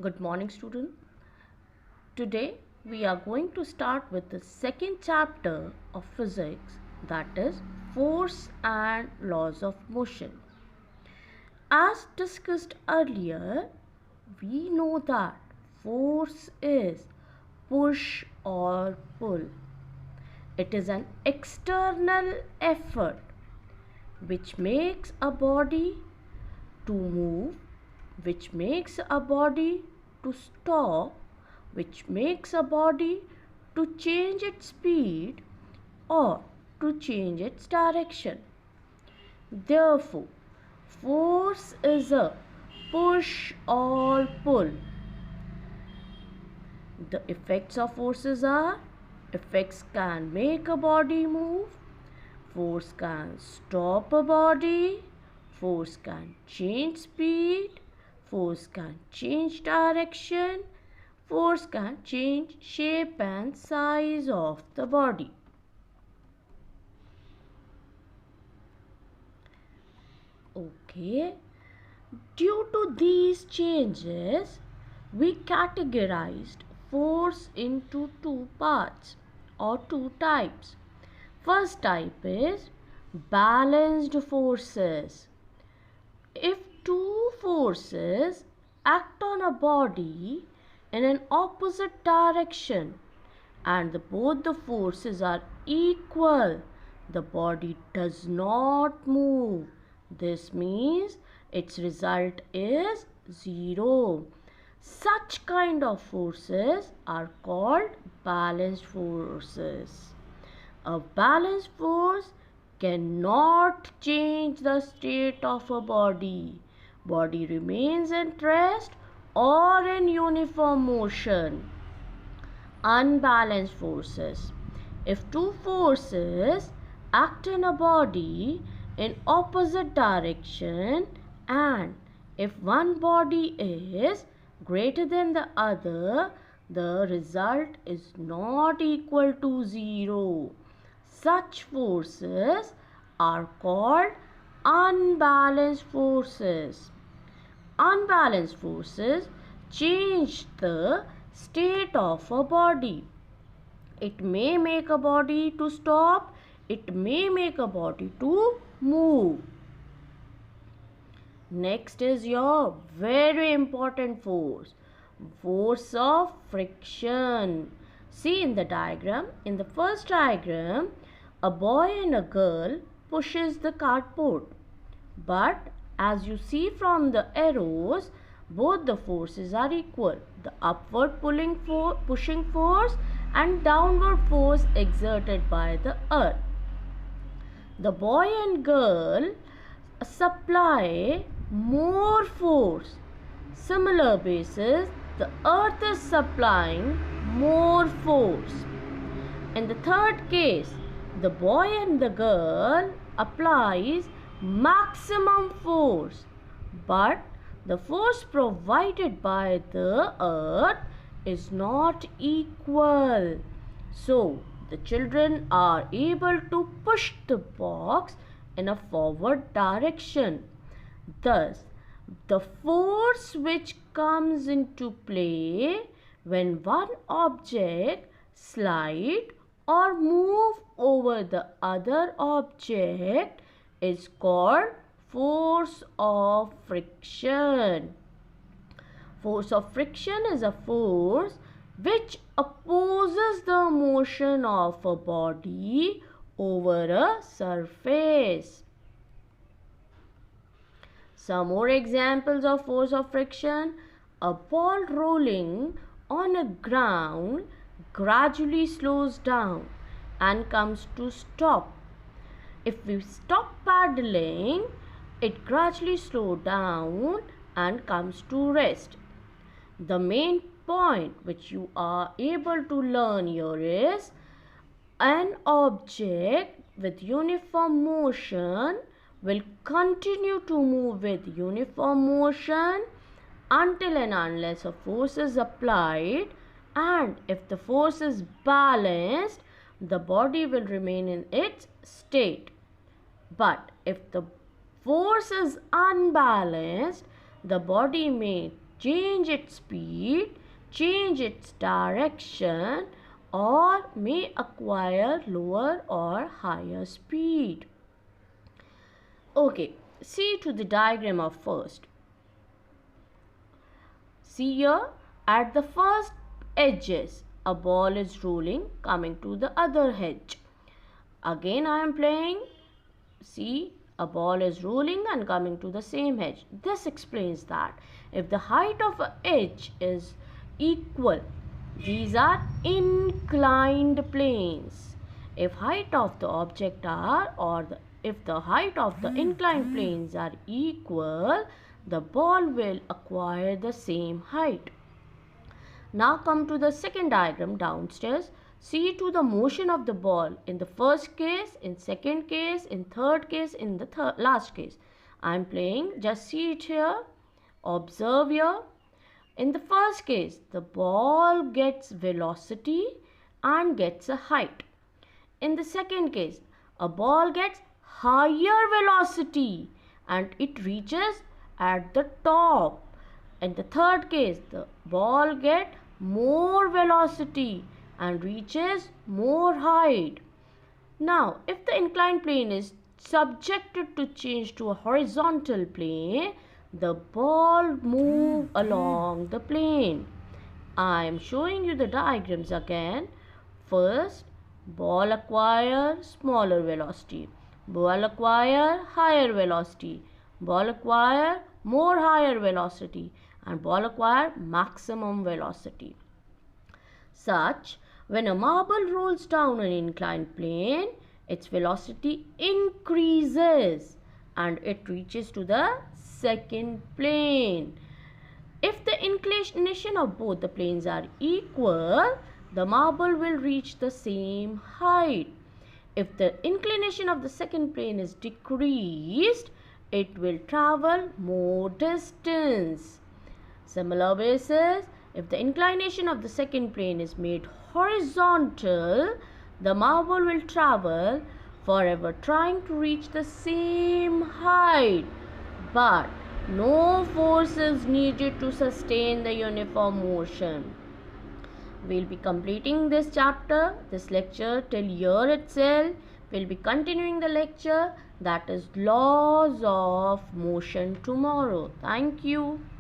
Good morning, student. Today we are going to start with the second chapter of physics, that is force and laws of motion. As discussed earlier, we know that force is push or pull. It is an external effort which makes a body to move, which makes a body to stop, which makes a body to change its speed or to change its direction. Therefore, force is a push or pull. The effects of forces are: effects can make a body move, force can stop a body, force can change speed, force can change direction, force can change shape and size of the body. Okay. Due to these changes, we categorized force into two parts or two types. First type is balanced forces. If two forces act on a body in an opposite direction and both the forces are equal, the body does not move. This means its result is zero. Such kind of forces are called balanced forces. A balanced force cannot change the state of a body. Body remains at rest or in uniform motion. Unbalanced forces. If two forces act in a body in opposite direction and if one body is greater than the other, the result is not equal to zero. Such forces are called unbalanced forces. Unbalanced forces change the state of a body. It may make a body to stop, it may make a body to move. Next is your very important force, force of friction. See in the diagram, in the first diagram, a boy and a girl pushes the cardboard. But as you see from the arrows, both the forces are equal. The upward pushing force and downward force exerted by the earth. The boy and girl supply more force. Similar basis, the earth is supplying more force. In the third case, the boy and the girl applies maximum force, but the force provided by the earth is not equal. So, the children are able to push the box in a forward direction. Thus, the force which comes into play when one object slide or move over the other object is called force of friction. Force of friction is a force which opposes the motion of a body over a surface. Some more examples of force of friction. A ball rolling on a ground gradually slows down and comes to stop. If we stop paddling, it gradually slows down and comes to rest. The main point which you are able to learn here is an object with uniform motion will continue to move with uniform motion until and unless a force is applied, and if the force is balanced, the body will remain in its state. But if the force is unbalanced, the body may change its speed, change its direction, or may acquire lower or higher speed. Okay, see to the diagram of first. See here, at the first edges, a ball is rolling coming to the other edge. Again I am playing. See, a ball is rolling and coming to the same edge. This explains that if the height of an edge is equal, these are inclined planes. If height of the object if the height of the inclined planes are equal, the ball will acquire the same height. Now come to the second diagram downstairs. See to the motion of the ball in the first case, in second case, in third case, in the last case. I am playing, just see it here, observe here. In the first case, the ball gets velocity and gets a height. In the second case, a ball gets higher velocity and it reaches at the top. In the third case, the ball gets more velocity and reaches more height. Now, if the inclined plane is subjected to change to a horizontal plane, the ball moves along the plane. I am showing you the diagrams again. First, ball acquire smaller velocity. Ball acquire higher velocity. Ball acquire more higher velocity. And ball acquire maximum velocity. Such, when a marble rolls down an inclined plane, its velocity increases and it reaches to the second plane. If the inclination of both the planes are equal, the marble will reach the same height. If the inclination of the second plane is decreased, it will travel more distance. Similar basis, if the inclination of the second plane is made horizontal, the marble will travel forever trying to reach the same height, but no force is needed to sustain the uniform motion. We'll be completing this chapter, this lecture till here itself. We'll be continuing the lecture, that is laws of motion, tomorrow. Thank you.